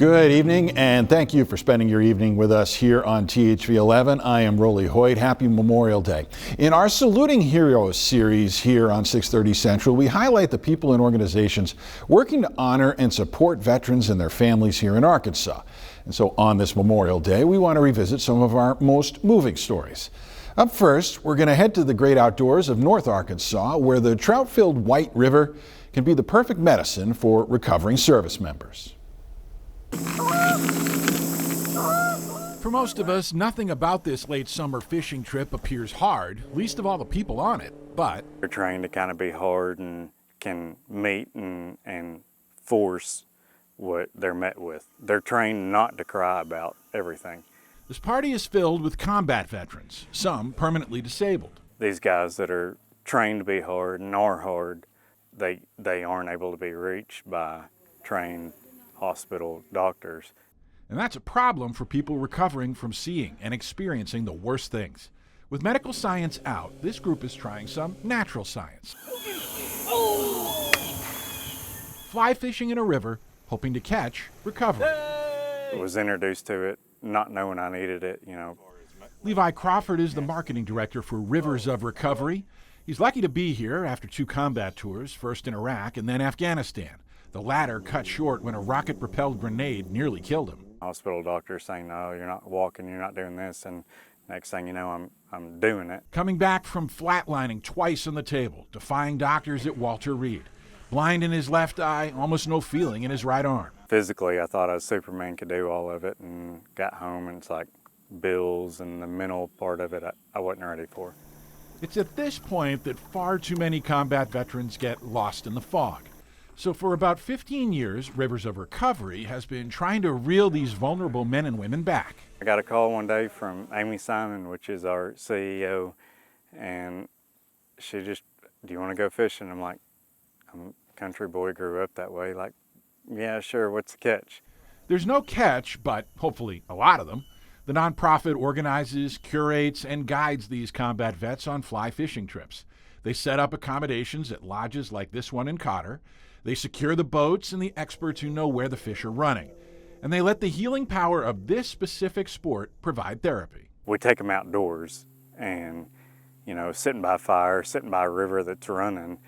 Good evening, and thank you for spending your evening with us here on THV 11. I am Hoyt. Happy Memorial Day. In our Saluting Heroes series here on 630 Central, we highlight the people and organizations working to honor and support veterans and their families here in Arkansas. And so on this Memorial Day, we want to revisit some of our most moving stories. Up first, we're going to head to the great outdoors of North Arkansas, where the trout-filled White River can be the perfect medicine for recovering service members. For most of us, nothing about this late summer fishing trip appears hard, least of all the people on it, but they're trained to kind of be hard and can meet and force what they're met with. They're trained not to cry about everything. This party is filled with combat veterans, some permanently disabled. These guys that are trained to be hard and are hard, they aren't able to be reached by trained hospital doctors. And that's a problem for people recovering from seeing and experiencing the worst things. With medical science out, this group is trying some natural science. Fly fishing in a river, hoping to catch recovery. I was introduced to it not knowing I needed it, Levi Crawford is the marketing director for Rivers of Recovery. He's lucky to be here after 2 combat tours, first in Iraq and then Afghanistan. The latter cut short when a rocket-propelled grenade nearly killed him. Hospital doctor saying, no, you're not walking, you're not doing this, and next thing you know, I'm doing it. Coming back from flatlining twice on the table, defying doctors at Walter Reed. Blind in his left eye, almost no feeling in his right arm. Physically, I thought Superman could do all of it, and got home and it's like bills and the mental part of it I wasn't ready for. It's at this point that far too many combat veterans get lost in the fog. So for about 15 years, Rivers of Recovery has been trying to reel these vulnerable men and women back. I got a call one day from Amy Simon, which is our CEO, and she just, do you want to go fishing? I'm like, I'm a country boy, grew up that way. Like, yeah, sure, what's the catch? There's no catch, but hopefully a lot of them. The nonprofit organizes, curates, and guides these combat vets on fly fishing trips. They set up accommodations at lodges like this one in Cotter. They secure the boats and the experts who know where the fish are running. And they let the healing power of this specific sport provide therapy. We take them outdoors and, sitting by a fire, sitting by a river that's running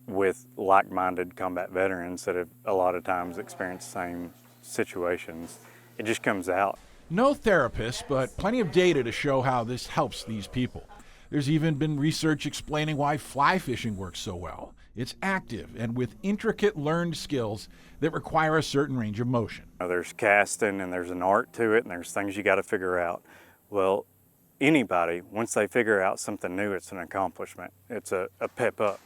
with like-minded combat veterans that have a lot of times experienced the same situations. It just comes out. No therapist, but plenty of data to show how this helps these people. There's even been research explaining why fly fishing works so well. It's active and with intricate learned skills that require a certain range of motion. There's casting and there's an art to it and there's things you got to figure out. Well, anybody, once they figure out something new, it's an accomplishment. It's a pep up.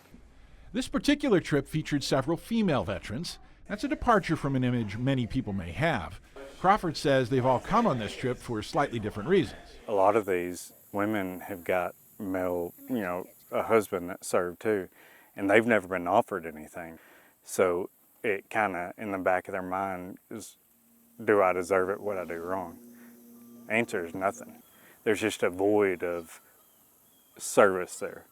This particular trip featured several female veterans. That's a departure from an image many people may have. Crawford says they've all come on this trip for slightly different reasons. A lot of these women have got male, a husband that served too, and they've never been offered anything. So it kind of, in the back of their mind, is, do I deserve it? What I do wrong? Answer is nothing. There's just a void of service there.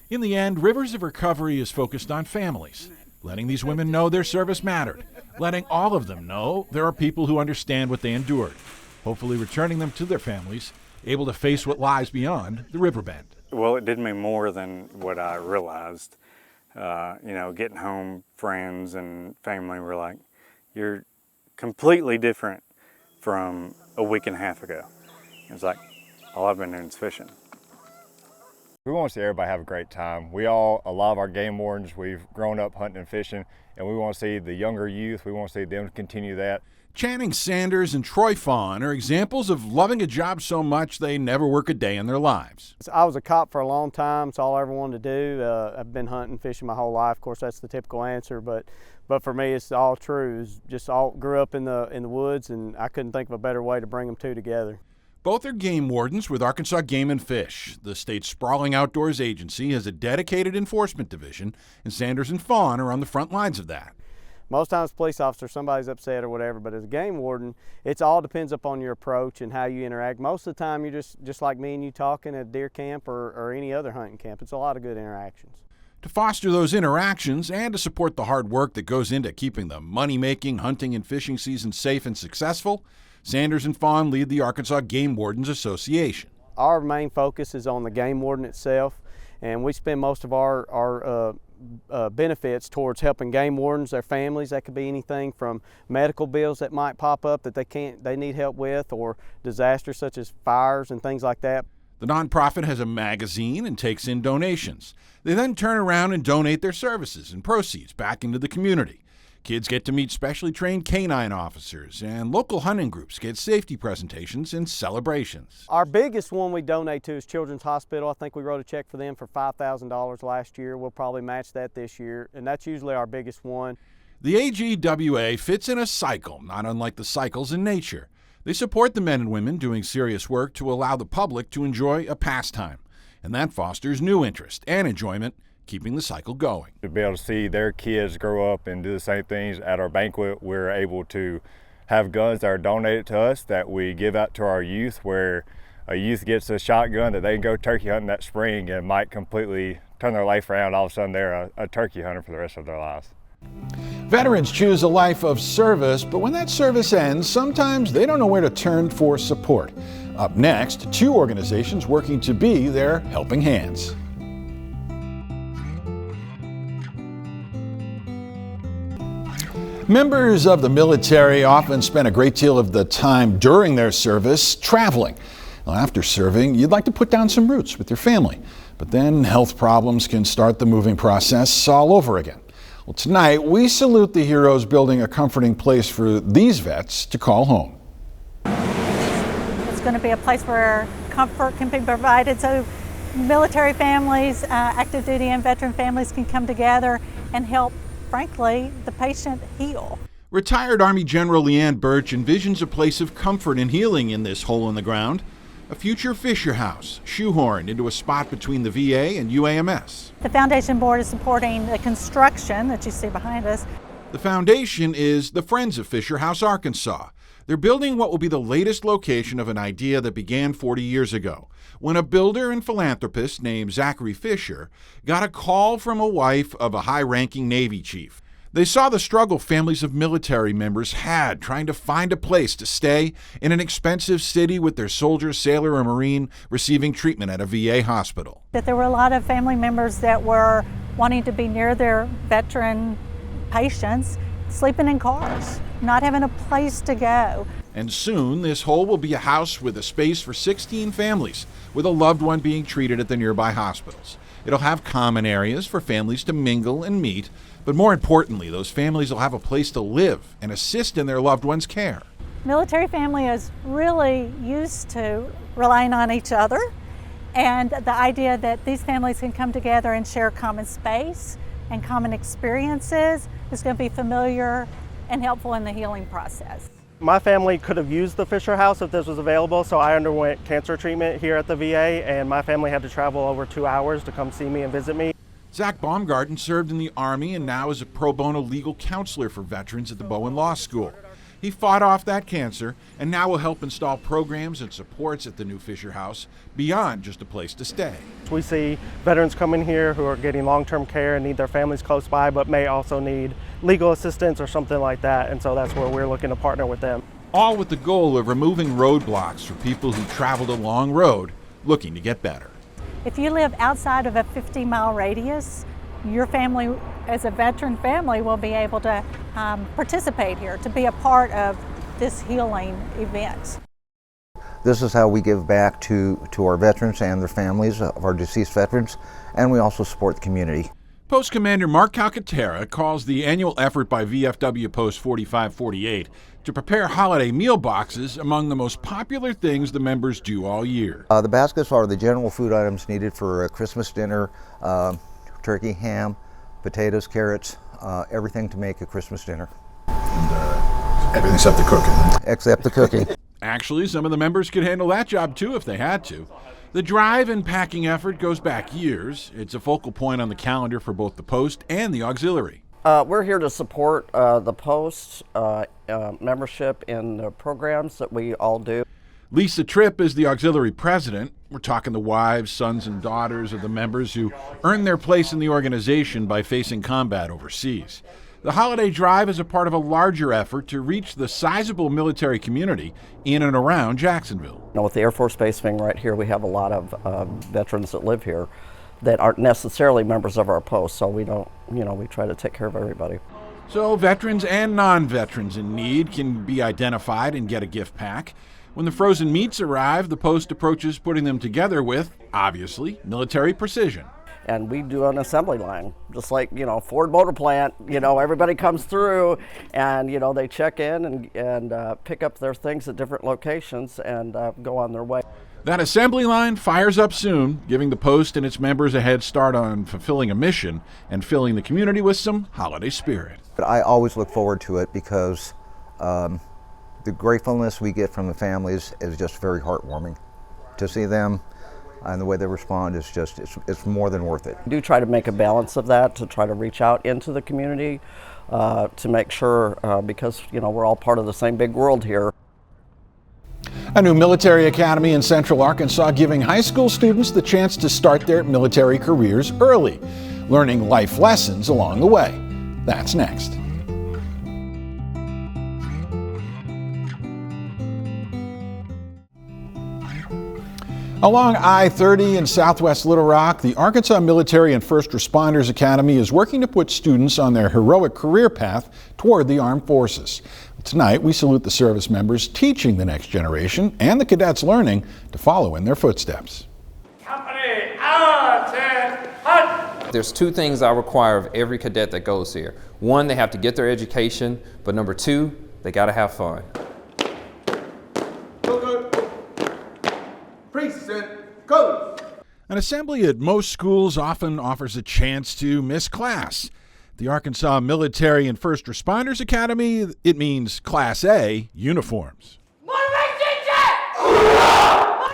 In the end, Rivers of Recovery is focused on families, letting these women know their service mattered, letting all of them know there are people who understand what they endured, hopefully returning them to their families, able to face what lies beyond the river bend. Well, it did me more than what I realized. Getting home, friends and family were like, you're completely different from a week and a half ago. It's like, all I've been doing is fishing. We want to see everybody have a great time. A lot of our game wardens, we've grown up hunting and fishing, and we want to see the younger youth, we want to see them continue that. Channing Sanders and Troy Fawn are examples of loving a job so much they never work a day in their lives. I was a cop for a long time. It's all I ever wanted to do. I've been hunting, fishing my whole life. Of course, that's the typical answer, but for me, it's all true. It's just all grew up in the woods, and I couldn't think of a better way to bring them two together. Both are game wardens with Arkansas Game and Fish. The state's sprawling outdoors agency has a dedicated enforcement division, and Sanders and Fawn are on the front lines of that. Most times police officer, somebody's upset or whatever, but as a game warden, it all depends upon your approach and how you interact. Most of the time, you're just like me and you talking at deer camp or any other hunting camp. It's a lot of good interactions. To foster those interactions and to support the hard work that goes into keeping the money-making hunting and fishing season safe and successful, Sanders and Fawn lead the Arkansas Game Wardens Association. Our main focus is on the game warden itself, and we spend most of our benefits towards helping game wardens, their families. That could be anything from medical bills that might pop up that they need help with, or disasters such as fires and things like that. The nonprofit has a magazine and takes in donations. They then turn around and donate their services and proceeds back into the community. Kids get to meet specially trained canine officers, and local hunting groups get safety presentations and celebrations. Our biggest one we donate to is Children's Hospital. I think we wrote a check for them for $5,000 last year. We'll probably match that this year, and that's usually our biggest one. The AGWA fits in a cycle, not unlike the cycles in nature. They support the men and women doing serious work to allow the public to enjoy a pastime, and that fosters new interest and enjoyment, keeping the cycle going. To be able to see their kids grow up and do the same things at our banquet, we're able to have guns that are donated to us that we give out to our youth, where a youth gets a shotgun that they can go turkey hunting that spring and might completely turn their life around. All of a sudden they're a turkey hunter for the rest of their lives. Veterans choose a life of service, but when that service ends, sometimes they don't know where to turn for support. Up next, two organizations working to be their helping hands. Members of the military often spend a great deal of the time during their service traveling. Well, after serving, you'd like to put down some roots with your family, but then health problems can start the moving process all over again. Well, tonight, we salute the heroes building a comforting place for these vets to call home. It's going to be a place where comfort can be provided so military families, active duty and veteran families can come together and help, frankly, the patient heal. Retired Army General Leanne Birch envisions a place of comfort and healing in this hole in the ground, a future Fisher House, shoehorned into a spot between the VA and UAMS. The Foundation Board is supporting the construction that you see behind us. The foundation is the Friends of Fisher House, Arkansas. They're building what will be the latest location of an idea that began 40 years ago, when a builder and philanthropist named Zachary Fisher got a call from a wife of a high-ranking Navy chief. They saw the struggle families of military members had trying to find a place to stay in an expensive city with their soldier, sailor, or Marine receiving treatment at a VA hospital. That there were a lot of family members that were wanting to be near their veteran patients, sleeping in cars, not having a place to go. And soon, this hole will be a house with a space for 16 families, with a loved one being treated at the nearby hospitals. It'll have common areas for families to mingle and meet, but more importantly, those families will have a place to live and assist in their loved one's care. Military family is really used to relying on each other, and the idea that these families can come together and share common space and common experiences is going to be familiar and helpful in the healing process. My family could have used the Fisher House if this was available, so I underwent cancer treatment here at the VA, and my family had to travel over 2 hours to come see me and visit me. Zach Baumgarten served in the Army and now is a pro bono legal counselor for veterans at the Bowen Law School. He fought off that cancer and now will help install programs and supports at the new Fisher House beyond just a place to stay. We see veterans coming here who are getting long-term care and need their families close by, but may also need legal assistance or something like that, and so that's where we're looking to partner with them. All with the goal of removing roadblocks for people who traveled a long road looking to get better. If you live outside of a 50-mile radius, your family, as a veteran family, will be able to participate here, to be a part of this healing event. This is how we give back to our veterans and their families of our deceased veterans, and we also support the community. Post Commander Mark Calcaterra calls the annual effort by VFW Post 4548 to prepare holiday meal boxes among the most popular things the members do all year. The baskets are the general food items needed for a Christmas dinner, turkey, ham, potatoes, carrots, everything to make a Christmas dinner. And everything except the cooking. Except the cooking. Actually, some of the members could handle that job too if they had to. The drive and packing effort goes back years. It's a focal point on the calendar for both the Post and the auxiliary. We're here to support the Post membership in the programs that we all do. Lisa Tripp is the auxiliary president. We're talking the wives, sons, and daughters of the members who earned their place in the organization by facing combat overseas. The holiday drive is a part of a larger effort to reach the sizable military community in and around Jacksonville. With the Air Force Base being right here, we have a lot of veterans that live here that aren't necessarily members of our post, so we don't, we try to take care of everybody. So veterans and non-veterans in need can be identified and get a gift pack. When the frozen meats arrive, the post approaches putting them together with, obviously, military precision. And we do an assembly line, just like, Ford Motor Plant. Everybody comes through and, they check in and pick up their things at different locations and go on their way. That assembly line fires up soon, giving the post and its members a head start on fulfilling a mission and filling the community with some holiday spirit. But I always look forward to it because the gratefulness we get from the families is just very heartwarming. To see them and the way they respond is just, it's more than worth it. We do try to make a balance of that, to try to reach out into the community to make sure, because, we're all part of the same big world here. A new military academy in Central Arkansas giving high school students the chance to start their military careers early, learning life lessons along the way. That's next. Along I-30 in southwest Little Rock, the Arkansas Military and First Responders Academy is working to put students on their heroic career path toward the armed forces. Tonight, we salute the service members teaching the next generation and the cadets learning to follow in their footsteps. Company, attend, hunt! There's two things I require of every cadet that goes here. One, they have to get their education, but number two, they gotta have fun. An assembly at most schools often offers a chance to miss class. The Arkansas Military and First Responders Academy, it means Class A uniforms.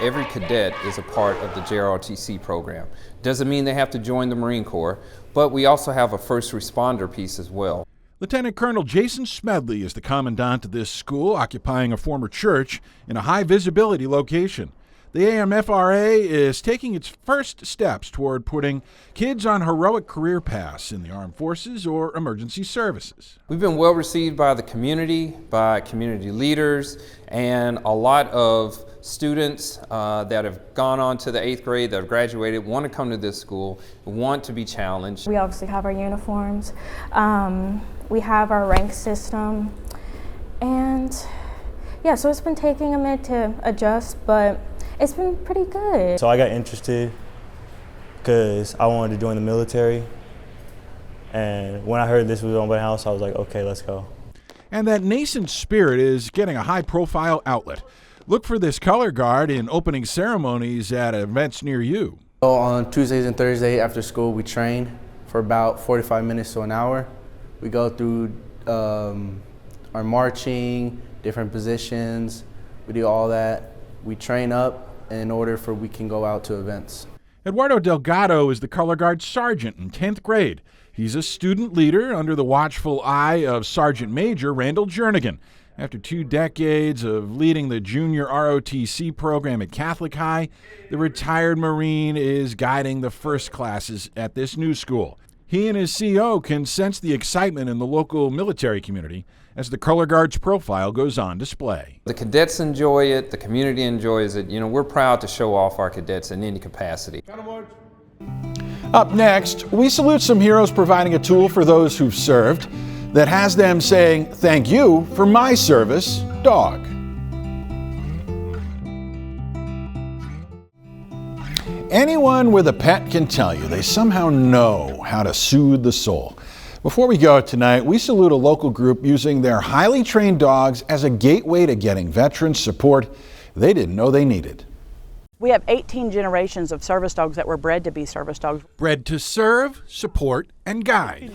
Every cadet is a part of the JROTC program. Doesn't mean they have to join the Marine Corps, but we also have a first responder piece as well. Lieutenant Colonel Jason Smedley is the commandant of this school, occupying a former church in a high visibility location. The AMFRA is taking its first steps toward putting kids on heroic career paths in the armed forces or emergency services. We've been well received by the community, by community leaders, and a lot of students that have gone on to the 8th grade, that have graduated, want to come to this school, want to be challenged. We obviously have our uniforms, we have our rank system, and yeah, so it's been taking a minute to adjust, but it's been pretty good. So I got interested because I wanted to join the military, and when I heard this was on my house, I was like, okay, let's go. And that nascent spirit is getting a high-profile outlet. Look for this color guard in opening ceremonies at events near you. So on Tuesdays and Thursdays after school, we train for about 45 minutes to an hour. We go through our marching, different positions. We do all that. We train up in order for we can go out to events. Eduardo Delgado is the color guard sergeant in 10th grade. He's a student leader under the watchful eye of Sergeant Major Randall Jernigan. After 2 decades of leading the junior ROTC program at Catholic High, the retired Marine is guiding the first classes at this new school. He and his CO can sense the excitement in the local military community as the color guard's profile goes on display. The cadets enjoy it, the community enjoys it. We're proud to show off our cadets in any capacity. Up next, we salute some heroes providing a tool for those who've served that has them saying, "Thank you for my service, dog." Anyone with a pet can tell you they somehow know how to soothe the soul. Before we go tonight, we salute a local group using their highly trained dogs as a gateway to getting veterans support they didn't know they needed. We have 18 generations of service dogs that were bred to be service dogs. Bred to serve, support, and guide.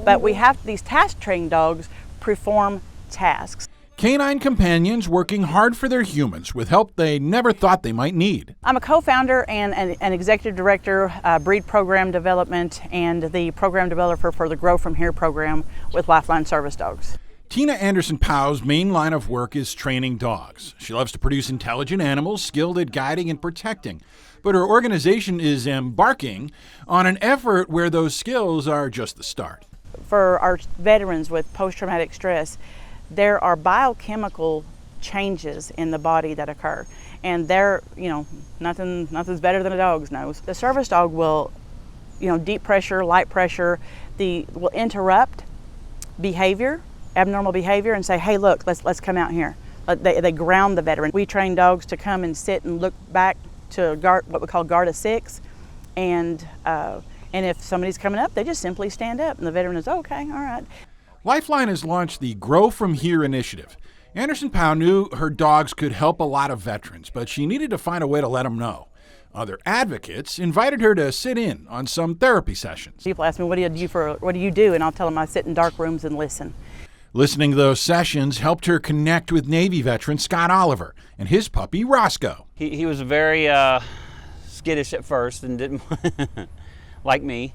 But we have these task-trained dogs perform tasks. Canine companions working hard for their humans with help they never thought they might need. I'm a co-founder and an executive director, breed program development, and the program developer for the Grow From Here program with Lifeline Service Dogs. Tina Anderson-Powell's main line of work is training dogs. She loves to produce intelligent animals skilled at guiding and protecting. But her organization is embarking on an effort where those skills are just the start. For our veterans with post-traumatic stress, there are biochemical changes in the body that occur. And they're, nothing's better than a dog's nose. The service dog will, deep pressure, light pressure, will interrupt behavior, abnormal behavior, and say, hey, look, let's come out here. They ground the veteran. We train dogs to come and sit and look back to what we call guard of 6, and if somebody's coming up, they just simply stand up, and the veteran is okay, all right. Lifeline has launched the Grow From Here initiative. Anderson-Powell knew her dogs could help a lot of veterans, but she needed to find a way to let them know. Other advocates invited her to sit in on some therapy sessions. People ask me, what do you do? And I'll tell them I sit in dark rooms and listen. Listening to those sessions helped her connect with Navy veteran Scott Oliver and his puppy Roscoe. He was very skittish at first and didn't like me,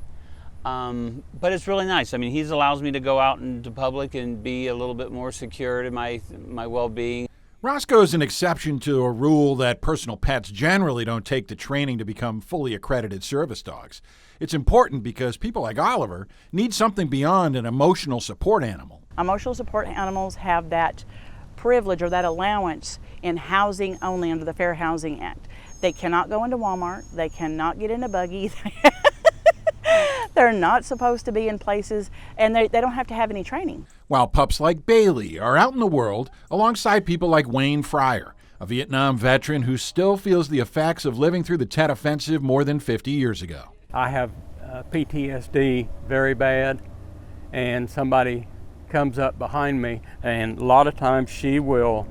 but it's really nice. I mean, he allows me to go out into public and be a little bit more secure to my well-being. Roscoe is an exception to a rule that personal pets generally don't take the training to become fully accredited service dogs. It's important because people like Oliver need something beyond an emotional support animal. Emotional support animals have that privilege or that allowance in housing only under the Fair Housing Act. They cannot go into Walmart. They cannot get in a buggy. They're not supposed to be in places, and they don't have to have any training. While pups like Bailey are out in the world alongside people like Wayne Fryer, a Vietnam veteran who still feels the effects of living through the Tet Offensive more than 50 years ago. I have PTSD very bad, and somebody comes up behind me, and a lot of times she will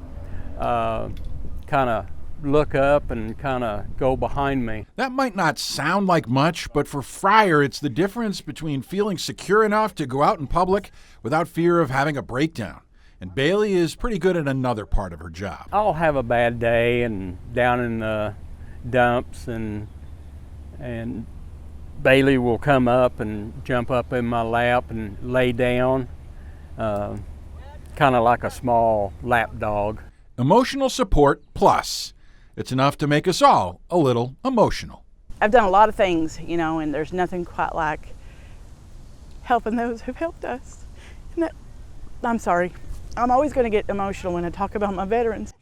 kind of look up and kind of go behind me. That might not sound like much, but for Fryer, it's the difference between feeling secure enough to go out in public without fear of having a breakdown. And Bailey is pretty good at another part of her job. I'll have a bad day and down in the dumps, and Bailey will come up and jump up in my lap and lay down, kind of like a small lap dog. Emotional support plus. It's enough to make us all a little emotional. I've done a lot of things, and there's nothing quite like helping those who've helped us. I'm sorry. I'm always going to get emotional when I talk about my veterans.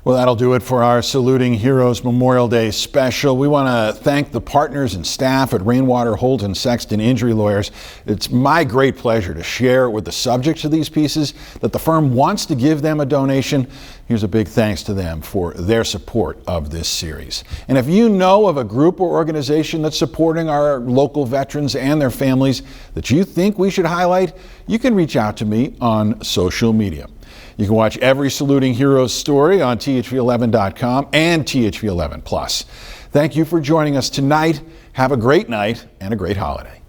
Well, that'll do it for our Saluting Heroes Memorial Day special. We want to thank the partners and staff at Rainwater, Holt, and Sexton Injury Lawyers. It's my great pleasure to share with the subjects of these pieces that the firm wants to give them a donation. Here's a big thanks to them for their support of this series. And if you know of a group or organization that's supporting our local veterans and their families that you think we should highlight, you can reach out to me on social media. You can watch every Saluting Heroes story on THV11.com and THV11 Plus. Thank you for joining us tonight. Have a great night and a great holiday.